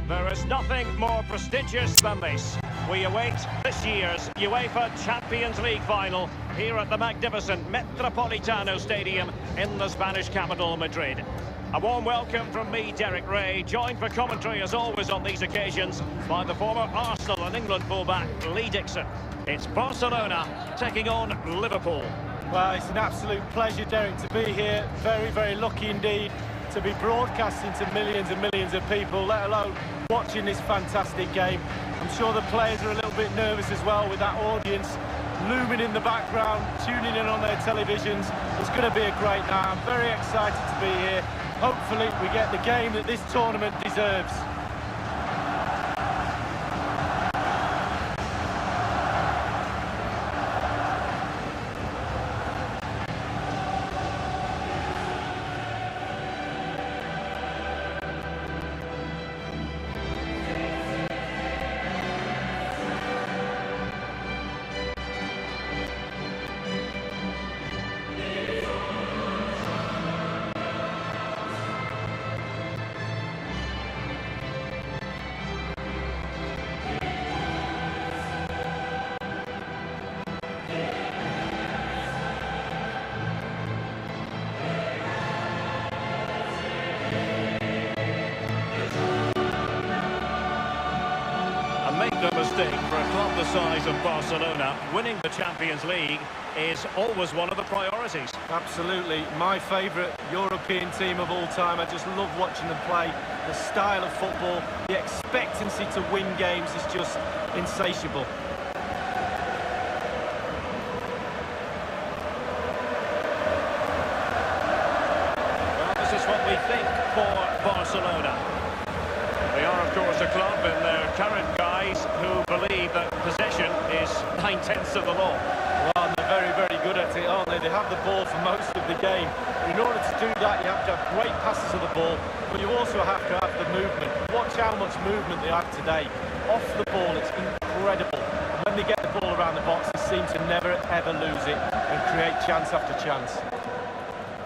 There is nothing more prestigious than this. We await this year's UEFA Champions League final here at the magnificent Metropolitano Stadium in the Spanish capital, Madrid. A warm welcome from me, Derek Ray, joined for commentary as always on these occasions by the former Arsenal and England fullback Lee Dixon. It's Barcelona taking on Liverpool. Well, it's an absolute pleasure, Derek, to be here. Very, very lucky indeed to be broadcasting to millions and millions of people, let alone watching this fantastic game. I'm sure the players are a little bit nervous as well with that audience looming in the background, tuning in on their televisions. It's going to be a great night. I'm very excited to be here. Hopefully we get the game that this tournament deserves. No mistake, for a club the size of Barcelona, winning the Champions League is always one of the priorities. Absolutely, my favourite European team of all time. I just love watching them play. The style of football, the expectancy to win games is just insatiable. Well, this is what we think for Barcelona. They are, of course, a club in their current guise who believe that possession is 9/10 of the law. Well, they're very, very good at it, aren't they? They have the ball for most of the game. In order to do that, you have to have great passes of the ball, but you also have to have the movement. Watch how much movement they have today. Off the ball, it's incredible. And when they get the ball around the box, they seem to never, ever lose it and create chance after chance.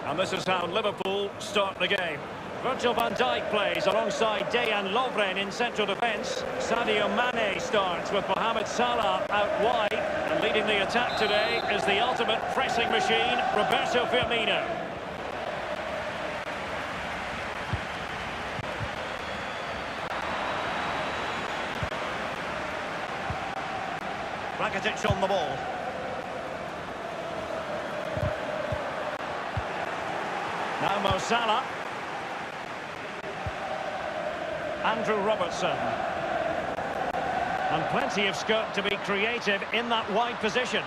And this is how Liverpool start the game. Virgil van Dijk plays alongside Dejan Lovren in central defence. Sadio Mane starts with Mohamed Salah out wide. And leading the attack today is the ultimate pressing machine, Roberto Firmino. Rakitic on the ball. Now Mo Salah. Andrew Robertson. And plenty of scope to be creative in that wide position.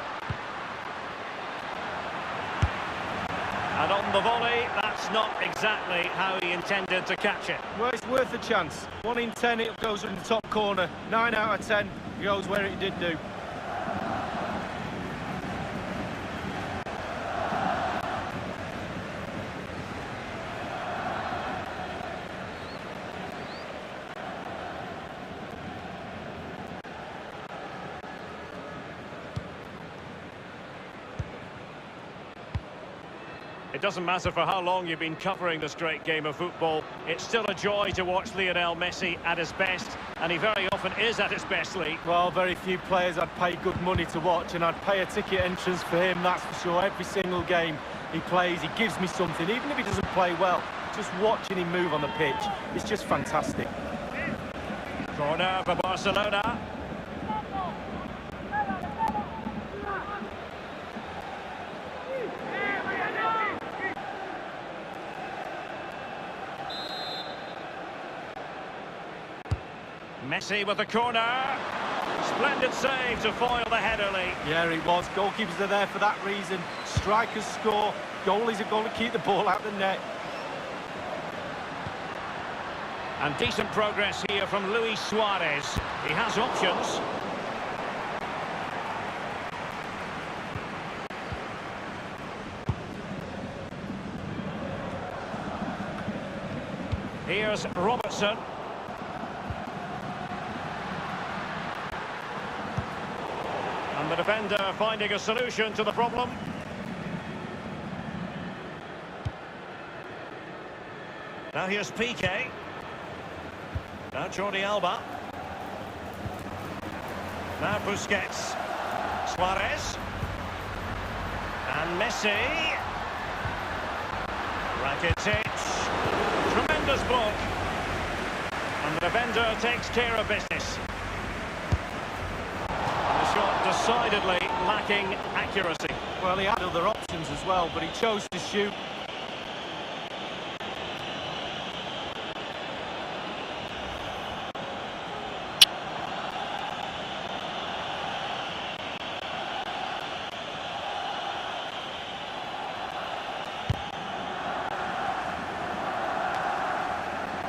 And on the volley, that's not exactly how he intended to catch it. Well, it's worth a chance. 1 in 10 it goes in the top corner. 9 out of 10 goes where it did do. It doesn't matter for how long you've been covering this great game of football, it's still a joy to watch Lionel Messi at his best, and he very often is at his best, Lee. Well, very few players I'd pay good money to watch, and I'd pay a ticket entrance for him, that's for sure. Every single game he plays, he gives me something, even if he doesn't play well. Just watching him move on the pitch, it's just fantastic. Corner for Barcelona. Messi with the corner. Splendid save to foil the header, Lee. Yeah, it was. Goalkeepers are there for that reason. Strikers score. Goalies are going to keep the ball out the net. And decent progress here from Luis Suarez. He has options. Here's Robertson. And the defender finding a solution to the problem. Now here's Piqué. Now Jordi Alba. Now Busquets. Suarez. And Messi. Rakitic. Tremendous block. And the defender takes care of business. And the shot decidedly lacking accuracy. Well, he had other options as well, but he chose to shoot.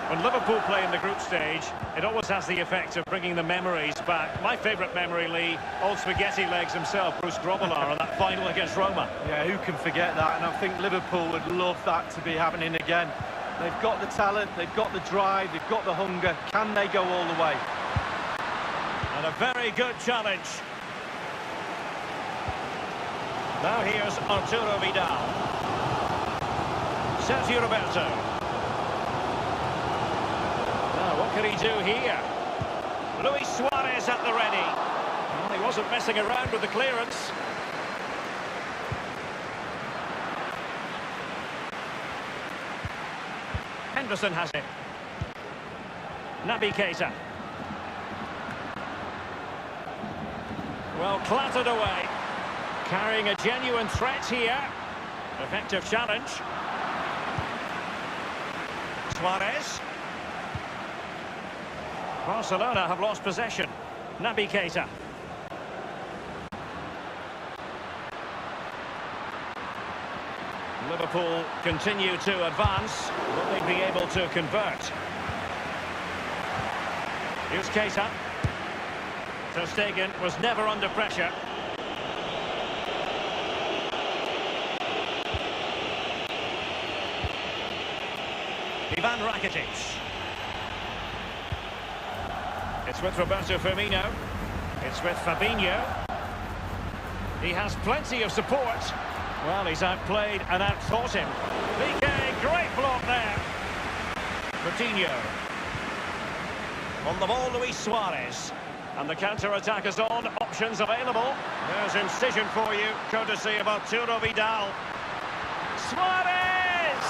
When Liverpool play in the group stage, it always has the effect of bringing the memories back. My favourite memory, Lee, old spaghetti legs himself, Bruce Grobbelaar, on that final against Roma. Yeah, who can forget that? And I think Liverpool would love that to be happening again. They've got the talent, they've got the drive, they've got the hunger. Can they go all the way? And a very good challenge. Now here's Arturo Vidal. Sergio Roberto. What can he do here? Luis Suarez at the ready. Well, he wasn't messing around with the clearance. Henderson has it. Naby Keita. Well, clattered away. Carrying a genuine threat here. Effective challenge. Suarez. Barcelona have lost possession. Naby Keita. Liverpool continue to advance. Will they be able to convert? Here's Keita. Ter Stegen was never under pressure. Ivan Rakitic. It's with Roberto Firmino. It's with Fabinho. He has plenty of support. Well, he's outplayed and outthought him. PK, great block there. Coutinho. On the ball, Luis Suarez. And the counter-attack is on. Options available. There's incision for you, courtesy of Arturo Vidal. Suarez!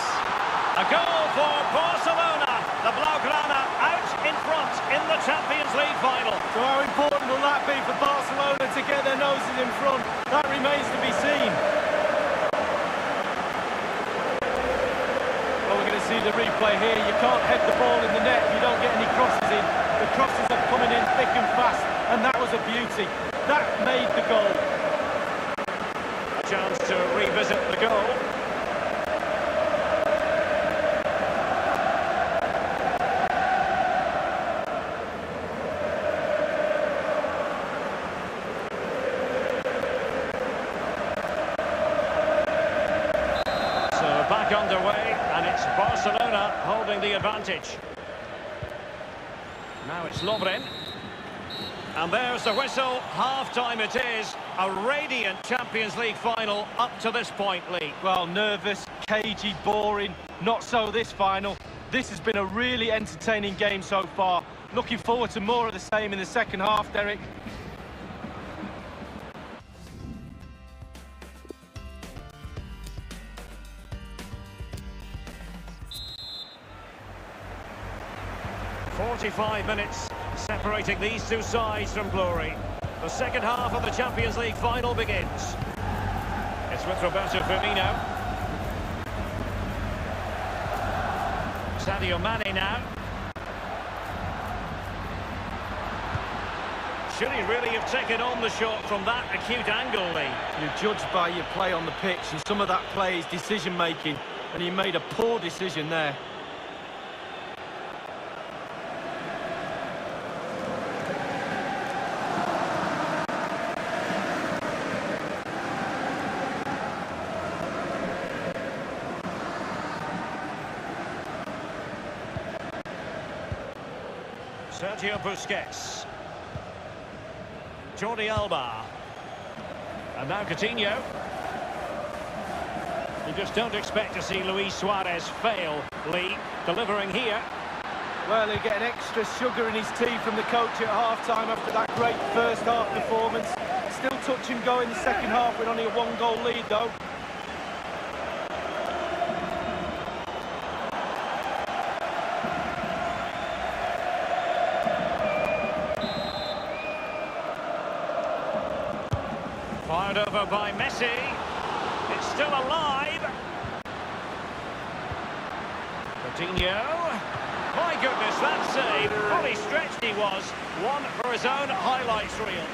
A goal for Barcelona. The Blaugrana out in front in the Champions League final. So how important will that be for Barcelona to get their noses in front? That remains to be seen. Well, we're going to see the replay here. You can't head the ball in the net if you don't get any crosses in. The crosses are coming in thick and fast, and that was a beauty. That made the goal. A chance to revisit the goal. Back underway, and it's Barcelona holding the advantage. Now it's Lovren. And there's the whistle. Half-time it is. A radiant Champions League final up to this point, Lee. Well, nervous, cagey, boring. Not so this final. This has been a really entertaining game so far. Looking forward to more of the same in the second half, Derek. "45 minutes separating these two sides from glory. The second half of the Champions League final begins. It's with Roberto Firmino. Sadio Mane now. Should he really have taken on the shot from that acute angle, Lee? You're judged by your play on the pitch, and some of that play is decision-making, and he made a poor decision there. Sergio Busquets. Jordi Alba. And now Coutinho. You just don't expect to see Luis Suarez fail, Lee, delivering here. Well, he'll get an extra sugar in his tea from the coach at half-time after that great first-half performance. Still touch and go in the second half with only a one-goal lead, though. Fired over by Messi. It's still alive. Coutinho. My goodness, that save. Fully stretched he was. One for his own highlights reel.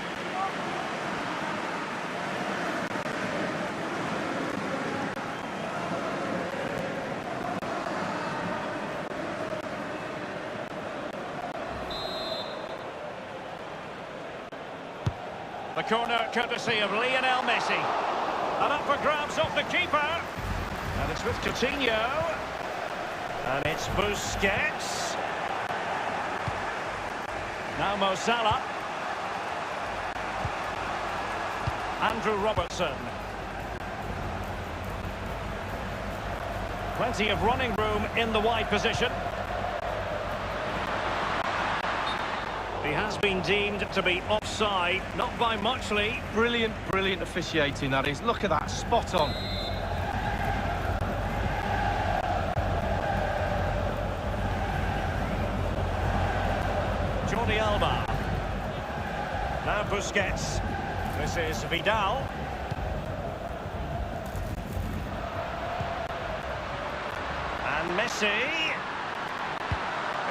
The corner courtesy of Lionel Messi. And up for grabs off the keeper. And it's with Coutinho. And it's Busquets. Now Mo Salah. Andrew Robertson. Plenty of running room in the wide position. He has been deemed to be offside, not by much, Lee. Brilliant, brilliant officiating, that is. Look at that, spot on. Jordi Alba. Now Busquets. This is Vidal. And Messi.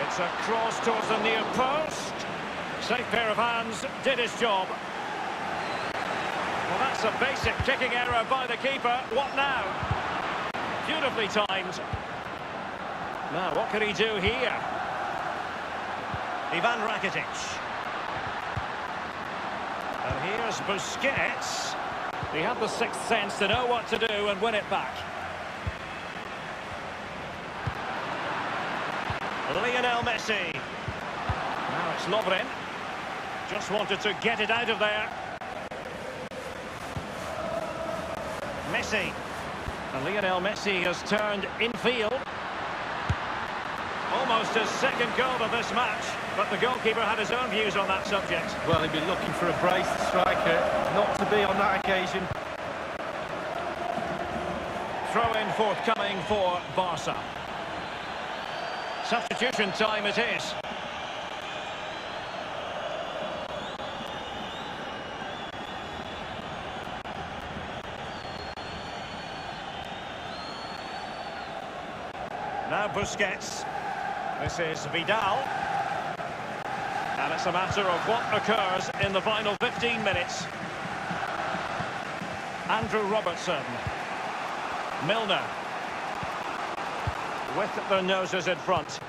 It's a cross towards the near post. Safe pair of hands, did his job. Well, that's a basic kicking error by the keeper. What now? Beautifully timed. Now, what can he do here? Ivan Rakitic. And here's Busquets. He had the sixth sense to know what to do and win it back. Lionel Messi. Now it's Lovren. Just wanted to get it out of there. Messi. And Lionel Messi has turned infield. Almost his second goal of this match, but the goalkeeper had his own views on that subject. Well, he'd be looking for a brace, the striker, not to be on that occasion. Throw-in forthcoming for Barca. Substitution time it is. Now Busquets. This is Vidal. And it's a matter of what occurs in the final 15 minutes. Andrew Robertson. Milner. With their noses in front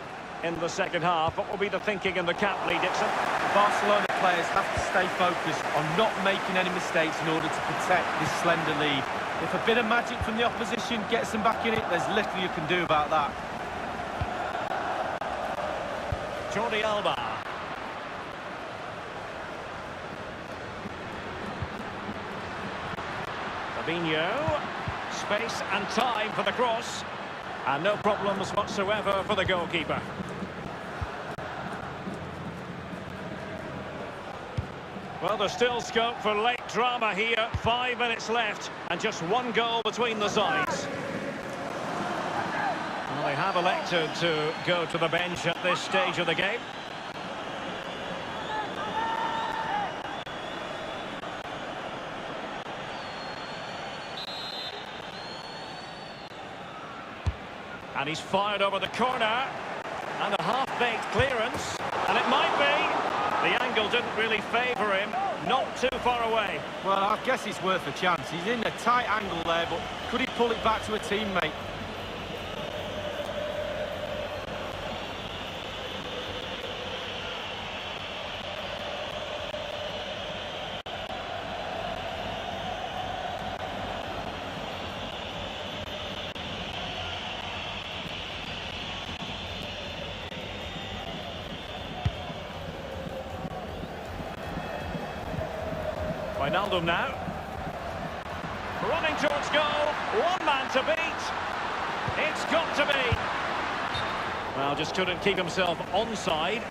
in the second half. What will be the thinking in the camp, Lee Dixon? Barcelona players have to stay focused on not making any mistakes in order to protect this slender lead. If a bit of magic from the opposition gets them back in it, there's little you can do about that. Jordi Alba. Fabinho. Space and time for the cross. And no problems whatsoever for the goalkeeper. Well, there's still scope for late drama here. 5 minutes left and just one goal between the sides. Well, they have elected to go to the bench at this stage of the game. And he's fired over the corner. And a half-baked clearance. And it might be. The angle didn't really favour him. Not too far away. Well, I guess it's worth a chance. He's in a tight angle there, but could he pull it back to a teammate? Wijnaldum now. Running towards goal. One man to beat. It's got to be. Well, just couldn't keep himself onside.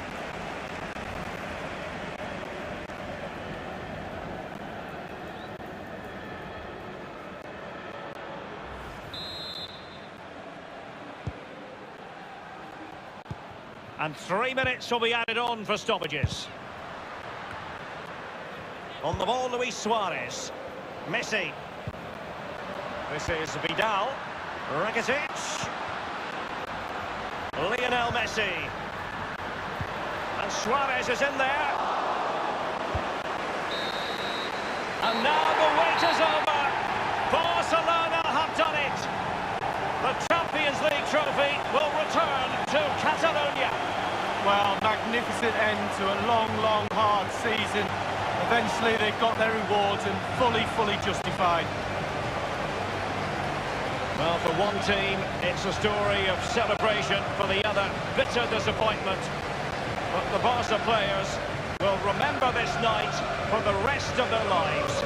And 3 minutes will be added on for stoppages. On the ball, Luis Suarez. Messi. This is Vidal. Rakitic. Lionel Messi. And Suarez is in there. And now the wait is over. Barcelona have done it. The Champions League trophy will return to Catalonia. Well, magnificent end to a long, long, hard season. Eventually they've got their rewards and fully justified. Well, for one team, it's a story of celebration. For the other, bitter disappointment. But the Barca players will remember this night for the rest of their lives.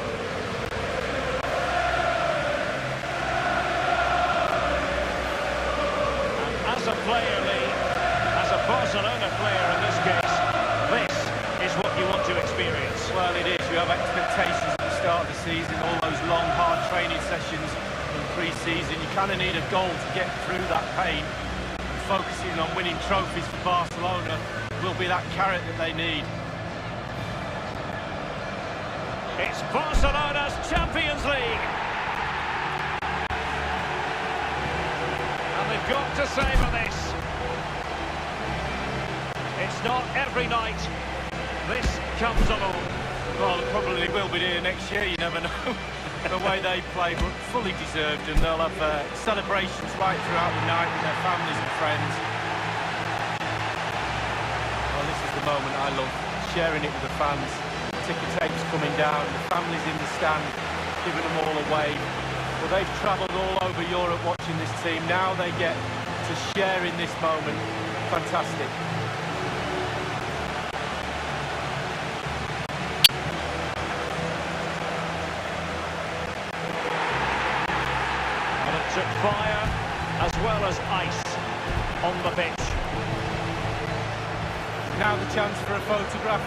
And as a player, Lee, as a Barcelona player in this case, this is what you want to experience. Well, it is. You have expectations at the start of the season, all those long, hard training sessions in pre-season. You kind of need a goal to get through that pain. Focusing on winning trophies for Barcelona will be that carrot that they need. It's Barcelona's Champions League. And they've got to savour this. It's not every night this comes along. Well, it probably will be here next year, you never know. The way they play, but fully deserved, and they'll have celebrations right throughout the night with their families and friends. Well, this is the moment I love, sharing it with the fans. Ticker tapes coming down, the families in the stand, giving them all away. Well, they've travelled all over Europe watching this team. Now they get to share in this moment. Fantastic. Took fire as well as ice on the pitch. Now the chance for a photograph.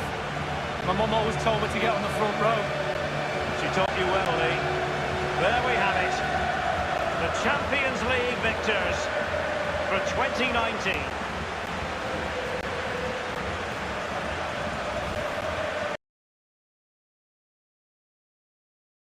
My mum always told me to get on the front row. She taught you well, Lee. There we have it. The Champions League victors for 2019.